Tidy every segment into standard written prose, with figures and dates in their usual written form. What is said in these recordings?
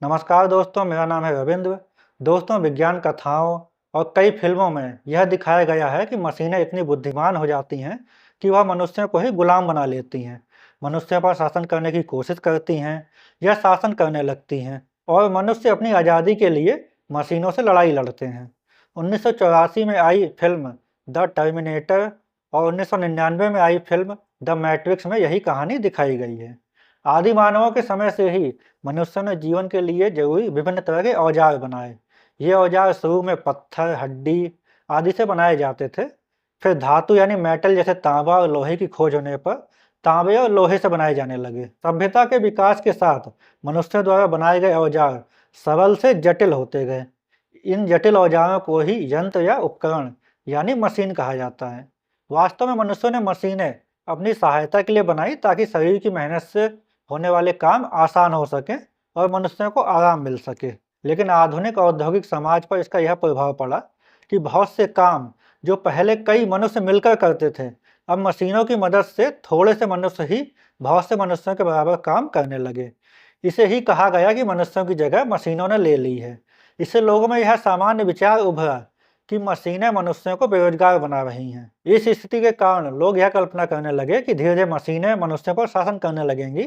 नमस्कार दोस्तों, मेरा नाम है रविंद्र। दोस्तों, विज्ञान कथाओं और कई फिल्मों में यह दिखाया गया है कि मशीनें इतनी बुद्धिमान हो जाती हैं कि वह मनुष्यों को ही गुलाम बना लेती हैं, मनुष्यों पर शासन करने की कोशिश करती हैं या शासन करने लगती हैं और मनुष्य अपनी आज़ादी के लिए मशीनों से लड़ाई लड़ते हैं। 1984 में आई फिल्म द टर्मिनेटर और 1999 में आई फिल्म द मैट्रिक्स में यही कहानी दिखाई गई है। आदि मानवों के समय से ही मनुष्यों ने जीवन के लिए जरूरी विभिन्न तरह के औजार बनाए। ये औजार शुरू में पत्थर, हड्डी आदि से बनाए जाते थे। फिर धातु यानी मेटल जैसे तांबा और लोहे की खोज होने पर तांबे और लोहे से बनाए जाने लगे। सभ्यता के विकास के साथ मनुष्यों द्वारा बनाए गए औजार सरल से जटिल होते गए। इन जटिल औजारों को ही यंत्र या उपकरण यानी मशीन कहा जाता है। वास्तव में मनुष्यों ने मशीनें अपनी सहायता के लिए बनाई ताकि शरीर की मेहनत से होने वाले काम आसान हो सके और मनुष्यों को आराम मिल सके। लेकिन आधुनिक औद्योगिक समाज पर इसका यह प्रभाव पड़ा कि बहुत से काम जो पहले कई मनुष्य मिलकर करते थे, अब मशीनों की मदद से थोड़े से मनुष्य ही बहुत से मनुष्यों के बराबर काम करने लगे। इसे ही कहा गया कि मनुष्यों की जगह मशीनों ने ले ली है। इससे लोगों में यह सामान्य विचार उभरा कि मशीनें मनुष्यों को बेरोजगार बना रही हैं। इस स्थिति के कारण लोग यह कल्पना करने लगे कि धीरे धीरे मशीनें मनुष्यों पर शासन करने लगेंगी,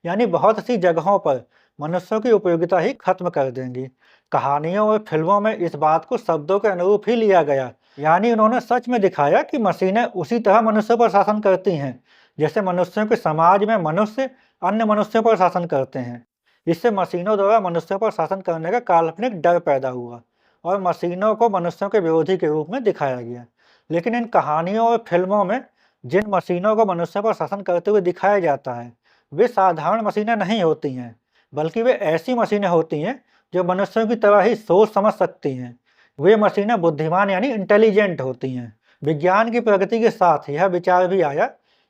यानी बहुत सी जगहों पर मनुष्यों की उपयोगिता ही खत्म कर देंगी। कहानियों और फिल्मों में इस बात को शब्दों के अनुरूप ही लिया गया, यानी उन्होंने सच में दिखाया कि मशीनें उसी तरह मनुष्यों पर शासन करती हैं जैसे मनुष्यों के समाज में मनुष्य अन्य मनुष्यों पर शासन करते हैं। इससे मशीनों द्वारा मनुष्यों पर शासन करने का काल्पनिक डर पैदा हुआ और मशीनों को मनुष्यों के विरोधी के रूप में दिखाया गया। लेकिन इन कहानियों और फिल्मों में जिन मशीनों को मनुष्यों पर शासन करते हुए दिखाया जाता है, वे साधारण मशीनें नहीं होती हैं, बल्कि वे ऐसी मशीनें होती हैं जो मनुष्यों की तरह ही सोच समझ सकती हैं। वे मशीनें बुद्धिमान यानी इंटेलिजेंट होती हैं। विज्ञान की प्रगति के साथ यह विचार भी आया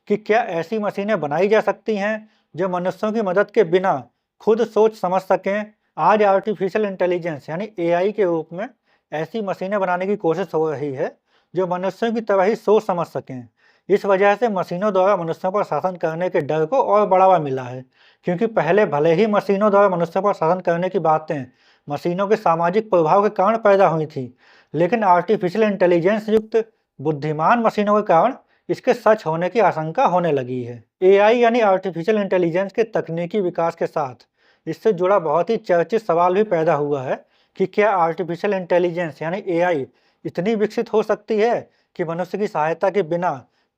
कि क्या ऐसी मशीनें बनाई जा सकती हैं जो मनुष्यों की मदद के बिना खुद सोच समझ सकें। आज आर्टिफिशियल इंटेलिजेंस यानी एआई के रूप में ऐसी मशीनें बनाने की कोशिश हो रही है जो मनुष्यों की तरह ही सोच समझ सकें। इस वजह से मशीनों द्वारा मनुष्यों पर शासन करने के डर को और बढ़ावा मिला है, क्योंकि पहले भले ही मशीनों द्वारा मनुष्यों पर शासन करने की बातें मशीनों के सामाजिक प्रभाव के कारण पैदा हुई थी, लेकिन आर्टिफिशियल इंटेलिजेंस युक्त बुद्धिमान मशीनों के कारण इसके सच होने की आशंका होने लगी है। एआई यानी आर्टिफिशियल इंटेलिजेंस के तकनीकी विकास के साथ इससे जुड़ा बहुत ही चर्चित सवाल भी पैदा हुआ है कि क्या आर्टिफिशियल इंटेलिजेंस यानी एआई इतनी विकसित हो सकती है कि मनुष्य की सहायता के बिना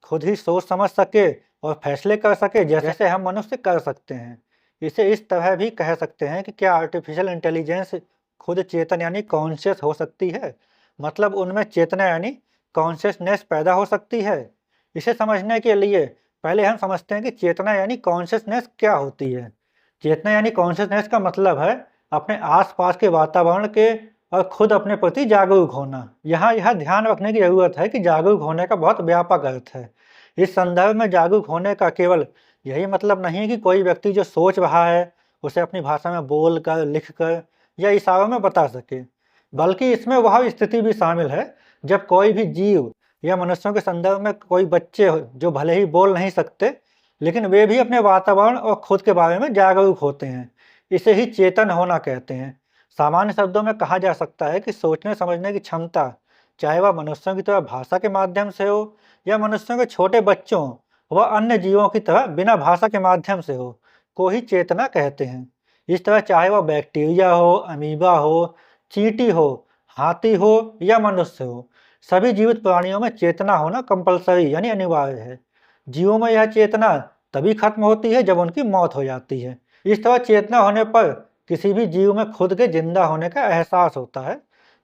खुद ही सोच समझ सके और फैसले कर सके जैसे हम मनुष्य कर सकते हैं। इसे इस तरह भी कह सकते हैं कि क्या आर्टिफिशियल इंटेलिजेंस खुद चेतन यानी कॉन्शियस हो सकती है, मतलब उनमें चेतना यानी कॉन्शियसनेस पैदा हो सकती है। इसे समझने के लिए पहले हम समझते हैं कि चेतना यानी कॉन्शियसनेस क्या होती है। चेतना यानी कॉन्शियसनेस का मतलब है अपने आसपास के वातावरण के और खुद अपने प्रति जागरूक होना। यहाँ यह ध्यान रखने की जरूरत है कि जागरूक होने का बहुत व्यापक अर्थ है। इस संदर्भ में जागरूक होने का केवल यही मतलब नहीं है कि कोई व्यक्ति जो सोच रहा है उसे अपनी भाषा में बोल कर, लिख कर या इशारों में बता सके, बल्कि इसमें वह स्थिति भी शामिल है जब कोई भी जीव या मनुष्यों के संदर्भ में कोई बच्चे जो भले ही बोल नहीं सकते, लेकिन वे भी अपने वातावरण और खुद के बारे में जागरूक होते हैं। इसे ही चेतन होना कहते हैं। सामान्य शब्दों में कहा जा सकता है कि सोचने समझने की क्षमता, चाहे वह मनुष्यों की तरह भाषा के माध्यम से हो या मनुष्यों के छोटे बच्चों व अन्य जीवों की तरह बिना भाषा के माध्यम से हो, को ही चेतना कहते हैं। इस तरह चाहे वह बैक्टीरिया हो, अमीबा हो, चींटी हो, हाथी हो या मनुष्य हो, सभी जीवित प्राणियों में चेतना होना कंपलसरी यानी अनिवार्य है। जीवों में यह चेतना तभी खत्म होती है जब उनकी मौत हो जाती है। इस तरह चेतना होने पर किसी भी जीव में खुद के जिंदा होने का एहसास होता है।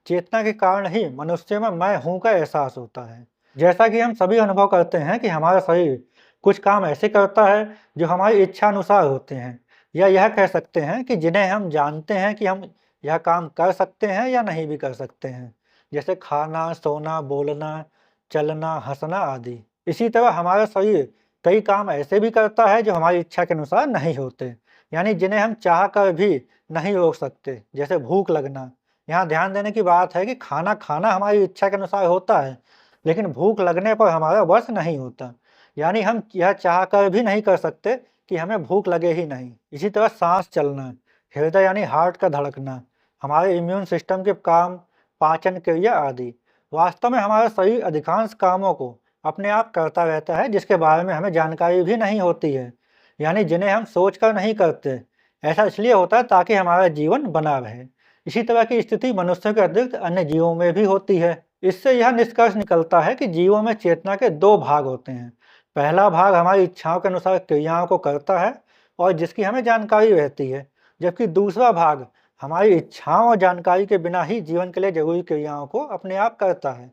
चेतना के कारण ही मनुष्य में मैं हूं का एहसास होता है। जैसा कि हम सभी अनुभव करते हैं कि हमारा शरीर कुछ काम ऐसे करता है जो हमारी इच्छा अनुसार होते हैं, या यह कह सकते हैं कि जिन्हें हम जानते हैं कि हम यह काम कर सकते हैं या नहीं भी कर सकते हैं, जैसे खाना, सोना, बोलना, चलना, हंसना आदि। इसी तरह हमारा शरीर कई काम ऐसे भी करता है जो हमारी इच्छा के अनुसार नहीं होते, यानी जिन्हें हम चाह कर भी नहीं रोक सकते, जैसे भूख लगना। यहाँ ध्यान देने की बात है कि खाना खाना हमारी इच्छा के अनुसार होता है, लेकिन भूख लगने पर हमारा वश नहीं होता, यानी हम यह चाह कर भी नहीं कर सकते कि हमें भूख लगे ही नहीं। इसी तरह सांस चलना, हृदय यानी हार्ट का धड़कना, हमारे इम्यून सिस्टम के काम, पाचन क्रिया आदि। वास्तव में हमारा शरीर अधिकांश कामों को अपने आप करता रहता है, जिसके बारे में हमें जानकारी भी नहीं होती है, यानी जिन्हें हम सोचकर नहीं करते। ऐसा इसलिए होता है ताकि हमारा जीवन बना रहे। इसी तरह की स्थिति मनुष्यों के अतिरिक्त अन्य जीवों में भी होती है। इससे यह निष्कर्ष निकलता है कि जीवों में चेतना के दो भाग होते हैं। पहला भाग हमारी इच्छाओं के अनुसार क्रियाओं को करता है और जिसकी हमें जानकारी रहती है, जबकि दूसरा भाग हमारी इच्छाओं और जानकारी के बिना ही जीवन के लिए जरूरी क्रियाओं को अपने आप करता है।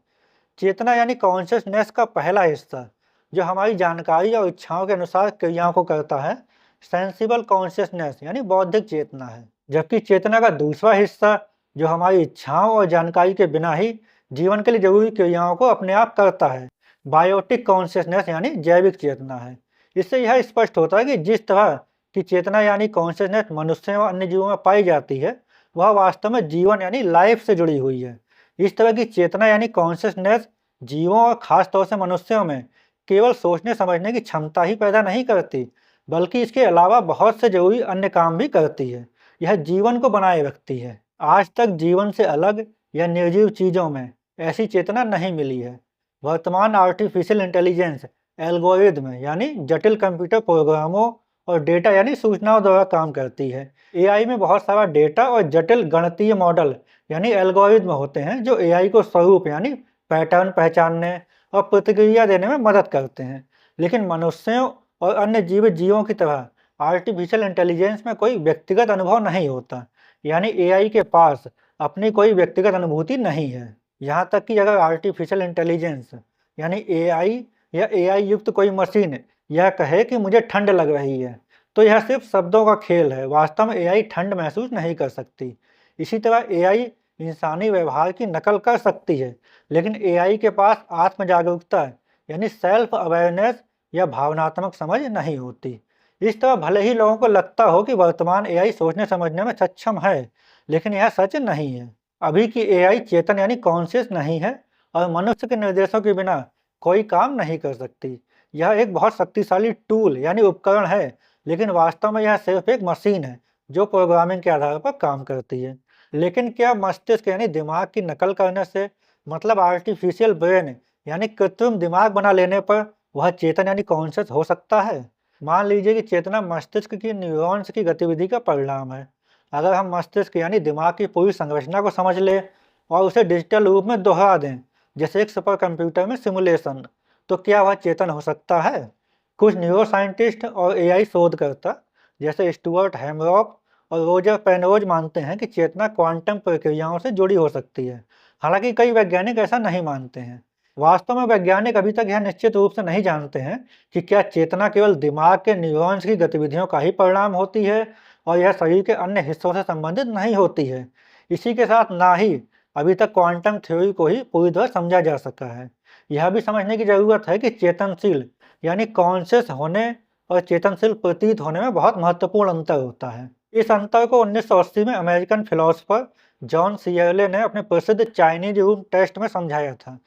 चेतना यानी कॉन्शियसनेस का पहला हिस्सा, जो हमारी जानकारी और इच्छाओं के अनुसार क्रियाओं को करता है, सेंसिबल कॉन्शियसनेस यानी बौद्धिक चेतना है। जबकि चेतना का दूसरा हिस्सा, जो हमारी इच्छाओं और जानकारी के बिना ही जीवन के लिए जरूरी क्रियाओं को अपने आप करता है, बायोटिक कॉन्शियसनेस यानी जैविक चेतना है। इससे यह स्पष्ट होता है कि जिस तरह की चेतना यानी कॉन्शियसनेस मनुष्यों और अन्य जीवों में पाई जाती है, वह वास्तव में जीवन यानी लाइफ से जुड़ी हुई है। इस तरह की चेतना यानी कॉन्शियसनेस जीवों और खास तौर से मनुष्यों में केवल सोचने समझने की क्षमता ही पैदा नहीं करती, बल्कि इसके अलावा बहुत से जरूरी अन्य काम भी करती है। यह जीवन को बनाए रखती है। आज तक जीवन से अलग या निर्जीव चीजों में ऐसी चेतना नहीं मिली है। वर्तमान आर्टिफिशियल इंटेलिजेंस एल्गोरिदम यानी जटिल कंप्यूटर प्रोग्रामों और डेटा यानी सूचनाओं द्वारा काम करती है। एआई में बहुत सारा डेटा और जटिल गणितीय मॉडल यानी एल्गोरिदम होते हैं, जो एआई को स्वरूप यानी पैटर्न पहचानने और प्रतिक्रिया देने में मदद करते हैं। लेकिन मनुष्यों और अन्य जीवों की तरह आर्टिफिशियल इंटेलिजेंस में कोई व्यक्तिगत अनुभव नहीं होता, यानी एआई के पास अपनी कोई व्यक्तिगत अनुभूति नहीं है। यहाँ तक कि अगर आर्टिफिशियल इंटेलिजेंस यानी एआई या एआई युक्त कोई मशीन यह कहे कि मुझे ठंड लग रही है, तो यह सिर्फ शब्दों का खेल है। वास्तव में एआई ठंड महसूस नहीं कर सकती। इसी तरह एआई इंसानी व्यवहार की नकल कर सकती है, लेकिन एआई के पास आत्म जागरूकता यानी सेल्फ अवेयरनेस या भावनात्मक समझ नहीं होती। इस तरह भले ही लोगों को लगता हो कि वर्तमान एआई सोचने समझने में सक्षम है, लेकिन यह सच नहीं है। अभी की एआई चेतन यानी कॉन्शियस नहीं है और मनुष्य के निर्देशों के बिना कोई काम नहीं कर सकती। यह एक बहुत शक्तिशाली टूल यानी उपकरण है, लेकिन वास्तव में यह सिर्फ एक मशीन है जो प्रोग्रामिंग के आधार पर काम करती है। लेकिन क्या मस्तिष्क यानी दिमाग की नकल करने से, मतलब आर्टिफिशियल ब्रेन यानी कृत्रिम दिमाग बना लेने पर वह चेतन यानी कॉन्शियस हो सकता है? मान लीजिए कि चेतना मस्तिष्क की न्यूरॉन्स की गतिविधि का परिणाम है। अगर हम मस्तिष्क यानी दिमाग की पूरी संरचना को समझ लें और उसे डिजिटल रूप में दोहरा दें, जैसे एक सुपर कंप्यूटर में सिमुलेशन, तो क्या वह चेतन हो सकता है? कुछ न्यूरो साइंटिस्ट और एआई शोधकर्ता जैसे स्टुअर्ट हैमरॉक और रोजर पेनरोज मानते हैं कि चेतना क्वांटम प्रक्रियाओं से जुड़ी हो सकती है। हालांकि कई वैज्ञानिक ऐसा नहीं मानते हैं। वास्तव में वैज्ञानिक अभी तक यह निश्चित रूप से नहीं जानते हैं कि क्या चेतना केवल दिमाग के न्यूरॉन्स की गतिविधियों का ही परिणाम होती है और यह शरीर के अन्य हिस्सों से संबंधित नहीं होती है। इसी के साथ ना ही अभी तक क्वांटम थ्योरी को ही पूरी तरह समझा जा सका है। यह भी समझने की जरूरत है कि चेतनशील यानी कॉन्शियस होने और चेतनशील प्रतीत होने में बहुत महत्वपूर्ण अंतर होता है। इस अंतर को 1980 में अमेरिकन फिलोसोफर जॉन सीयरले ने अपने प्रसिद्ध चाइनीज रूम टेस्ट में समझाया था।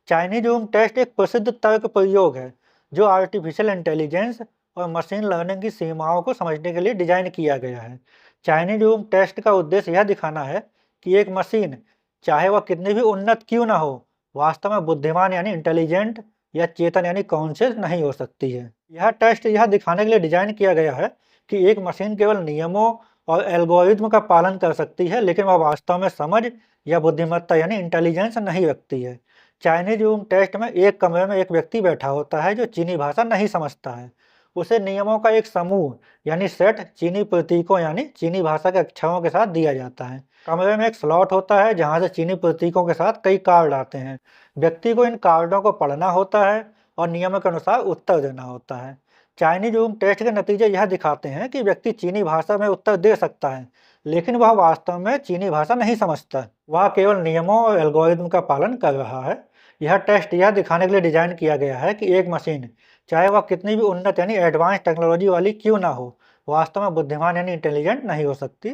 चाइनीज रूम टेस्ट एक प्रसिद्ध तर्क प्रयोग है जो आर्टिफिशियल इंटेलिजेंस और मशीन लर्निंग की सीमाओं को समझने के लिए डिजाइन किया गया है। चाइनीज रूम टेस्ट का उद्देश्य यह दिखाना है कि एक मशीन, चाहे वह कितनी भी उन्नत क्यों ना हो, वास्तव में बुद्धिमान यानी इंटेलिजेंट या चेतन यानी कॉन्शियस नहीं हो सकती है। यह टेस्ट यह दिखाने के लिए डिजाइन किया गया है कि एक मशीन केवल नियमों और एल्गोरिथ्म का पालन कर सकती है, लेकिन वह वास्तव में समझ या बुद्धिमत्ता यानी इंटेलिजेंस नहीं रखती है। चाइनीज रूम टेस्ट में एक कमरे में एक व्यक्ति बैठा होता है जो चीनी भाषा नहीं समझता है। उसे नियमों का एक समूह यानी सेट चीनी प्रतीकों यानी चीनी भाषा के अक्षरों के साथ दिया जाता है। कमरे में एक स्लॉट होता है जहां से चीनी प्रतीकों के साथ कई कार्ड आते हैं। व्यक्ति को इन कार्डों को पढ़ना होता है और नियमों के अनुसार उत्तर देना होता है। चाइनीज रूम टेस्ट के नतीजे यह दिखाते हैं कि व्यक्ति चीनी भाषा में उत्तर दे सकता है, लेकिन वह वास्तव में चीनी भाषा नहीं समझता। वह केवल नियमों और एल्गोरिथ्म का पालन कर रहा है। यह टेस्ट यह दिखाने के लिए डिजाइन किया गया है कि एक मशीन, चाहे वह कितनी भी उन्नत यानी एडवांस टेक्नोलॉजी वाली क्यों ना हो, वास्तव में बुद्धिमान यानी इंटेलिजेंट नहीं हो सकती,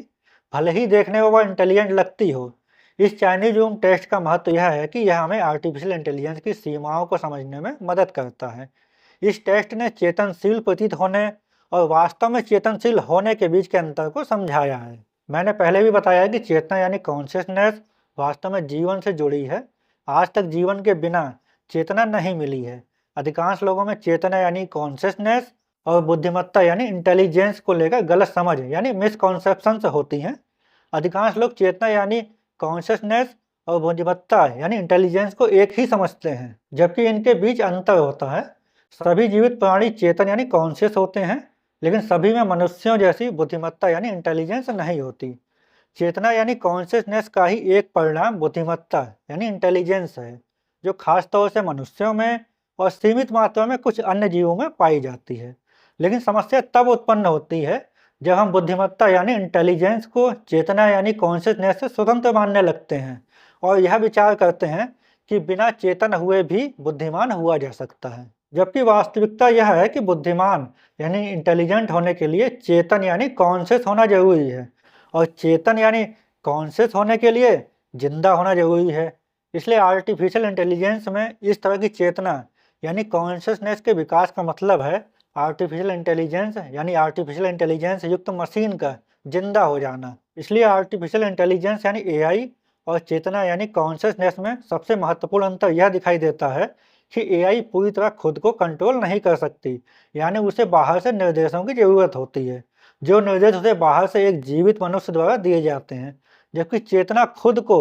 भले ही देखने में वह इंटेलिजेंट लगती हो। इस चाइनीज रूम टेस्ट का महत्व यह है कि यह हमें आर्टिफिशियल इंटेलिजेंस की सीमाओं को समझने में मदद करता है। इस टेस्ट ने चेतनशील प्रतीत होने और वास्तव में चेतनशील होने के बीच के अंतर को समझाया है। मैंने पहले भी बताया है कि चेतना यानी कॉन्शियसनेस वास्तव में जीवन से जुड़ी है। आज तक जीवन के बिना चेतना नहीं मिली है। अधिकांश लोगों में चेतना यानी कॉन्शियसनेस और बुद्धिमत्ता यानी इंटेलिजेंस को लेकर गलत समझ यानी मिसकॉन्सेप्शंस होती हैं। अधिकांश लोग चेतना यानी कॉन्शियसनेस और बुद्धिमत्ता यानी इंटेलिजेंस को एक ही समझते हैं, जबकि इनके बीच अंतर होता है। सभी जीवित प्राणी चेतन यानी कॉन्शियस होते हैं, लेकिन सभी में मनुष्यों जैसी बुद्धिमत्ता यानी इंटेलिजेंस नहीं होती। चेतना यानी कॉन्शियसनेस का ही एक परिणाम बुद्धिमत्ता यानी इंटेलिजेंस है, जो खास तौर से मनुष्यों में और सीमित मात्रा में कुछ अन्य जीवों में पाई जाती है। लेकिन समस्या तब उत्पन्न होती है जब हम बुद्धिमत्ता यानी इंटेलिजेंस को चेतना यानी कॉन्शियसनेस से स्वतंत्र मानने लगते हैं और यह विचार करते हैं कि बिना चेतन हुए भी बुद्धिमान हुआ जा सकता है। जबकि वास्तविकता यह है कि बुद्धिमान यानी इंटेलिजेंट होने के लिए चेतन यानी कॉन्शियस होना जरूरी है, और चेतन यानी कॉन्शियस होने के लिए जिंदा होना जरूरी है। इसलिए आर्टिफिशियल इंटेलिजेंस में इस तरह की चेतना यानी कॉन्शियसनेस के विकास का मतलब है आर्टिफिशियल इंटेलिजेंस यानी आर्टिफिशियल इंटेलिजेंस युक्त मशीन का जिंदा हो जाना। इसलिए आर्टिफिशियल इंटेलिजेंस यानी एआई और चेतना यानी कॉन्शियसनेस में सबसे महत्वपूर्ण अंतर यह दिखाई देता है कि एआई पूरी तरह खुद को कंट्रोल नहीं कर सकती, यानी उसे बाहर से निर्देशों की जरूरत होती है, जो निर्देश उसे बाहर से एक जीवित मनुष्य द्वारा दिए जाते हैं। जबकि चेतना खुद को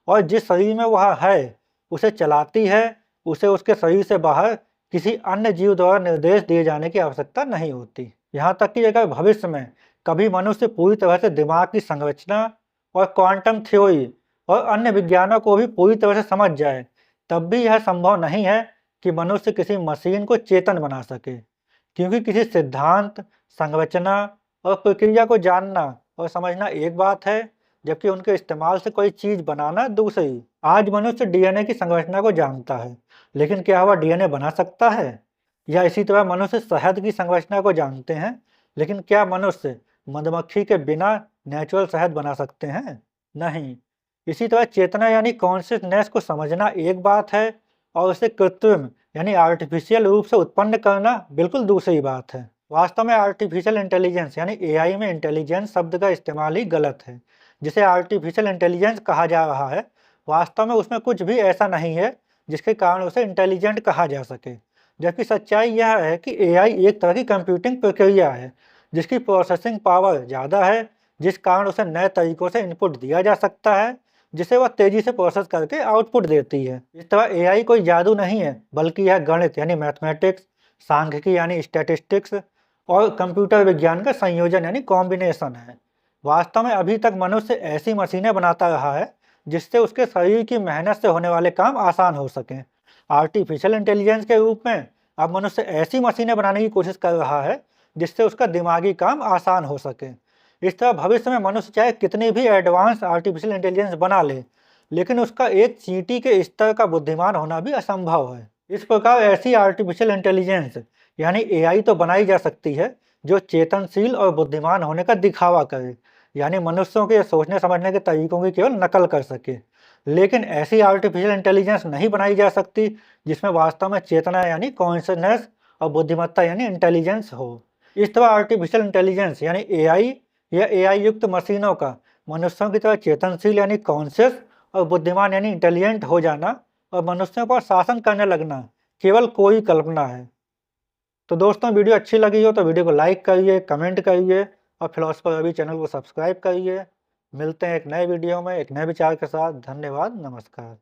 और जिस शरीर में वह है उसे चलाती है। उसे उसके शरीर से बाहर किसी अन्य जीव द्वारा निर्देश दिए जाने की आवश्यकता नहीं होती। यहाँ तक कि अगर भविष्य में कभी मनुष्य पूरी तरह से दिमाग की संरचना और क्वांटम थ्योरी और अन्य विज्ञानों को भी पूरी तरह से समझ जाए, तब भी यह संभव नहीं है कि मनुष्य किसी मशीन को चेतन बना सके, क्योंकि किसी सिद्धांत, संरचना और प्रक्रिया को जानना और समझना एक बात है, जबकि उनके इस्तेमाल से कोई चीज बनाना दूसरी। आज मनुष्य डीएनए की संरचना को जानता है, लेकिन क्या वह डीएनए बना सकता है? या इसी तरह मनुष्य शहद की संरचना को जानते हैं, लेकिन क्या मनुष्य मधुमक्खी के बिना नेचुरल शहद बना सकते हैं? नहीं। इसी तरह चेतना यानी कॉन्शियसनेस को समझना एक बात है और उसे कृत्रिम यानी आर्टिफिशियल रूप से उत्पन्न करना बिल्कुल दूसरी बात है। वास्तव में आर्टिफिशियल इंटेलिजेंस यानी एआई में इंटेलिजेंस शब्द का इस्तेमाल ही गलत है। जिसे आर्टिफिशियल इंटेलिजेंस कहा जा रहा है, वास्तव में उसमें कुछ भी ऐसा नहीं है जिसके कारण उसे इंटेलिजेंट कहा जा सके। जबकि सच्चाई यह है कि एआई एक तरह की कंप्यूटिंग प्रक्रिया है जिसकी प्रोसेसिंग पावर ज़्यादा है, जिस कारण उसे नए तरीकों से इनपुट दिया जा सकता है जिसे वह तेजी से प्रोसेस करके आउटपुट देती है। इस तरह एआई कोई जादू नहीं है, बल्कि यह गणित यानी मैथमेटिक्स, सांख्यिकी यानी स्टैटिस्टिक्स और कंप्यूटर विज्ञान का संयोजन यानी कॉम्बिनेशन है। वास्तव में अभी तक मनुष्य ऐसी मशीनें बनाता रहा है जिससे उसके शरीर की मेहनत से होने वाले काम आसान हो सकें। आर्टिफिशियल इंटेलिजेंस के रूप में अब मनुष्य ऐसी मशीनें बनाने की कोशिश कर रहा है जिससे उसका दिमागी काम आसान हो सके। इस तरह भविष्य में मनुष्य चाहे कितनी भी एडवांस आर्टिफिशियल इंटेलिजेंस बना ले, लेकिन उसका एक चींटी के स्तर का बुद्धिमान होना भी असंभव है। इस प्रकार ऐसी आर्टिफिशियल इंटेलिजेंस यानी एआई तो बनाई जा सकती है जो चेतनशील और बुद्धिमान होने का दिखावा करे, यानी मनुष्यों के सोचने समझने के तरीकों की केवल नकल कर सके। लेकिन ऐसी आर्टिफिशियल इंटेलिजेंस नहीं बनाई जा सकती जिसमें वास्तव में चेतना यानी कॉन्शियसनेस और बुद्धिमत्ता यानी इंटेलिजेंस हो। इस तरह आर्टिफिशियल इंटेलिजेंस यानी एआई या एआई युक्त मशीनों का मनुष्यों की तरह चेतनशील यानी कॉन्शियस और बुद्धिमान यानी इंटेलिजेंट हो जाना और मनुष्यों पर शासन करने लगना केवल कोई कल्पना है। तो दोस्तों, वीडियो अच्छी लगी हो तो वीडियो को लाइक करिए, कमेंट करिए और फिलोसफर रवि चैनल को सब्सक्राइब करिए। मिलते हैं एक नए वीडियो में एक नए विचार के साथ। धन्यवाद, नमस्कार।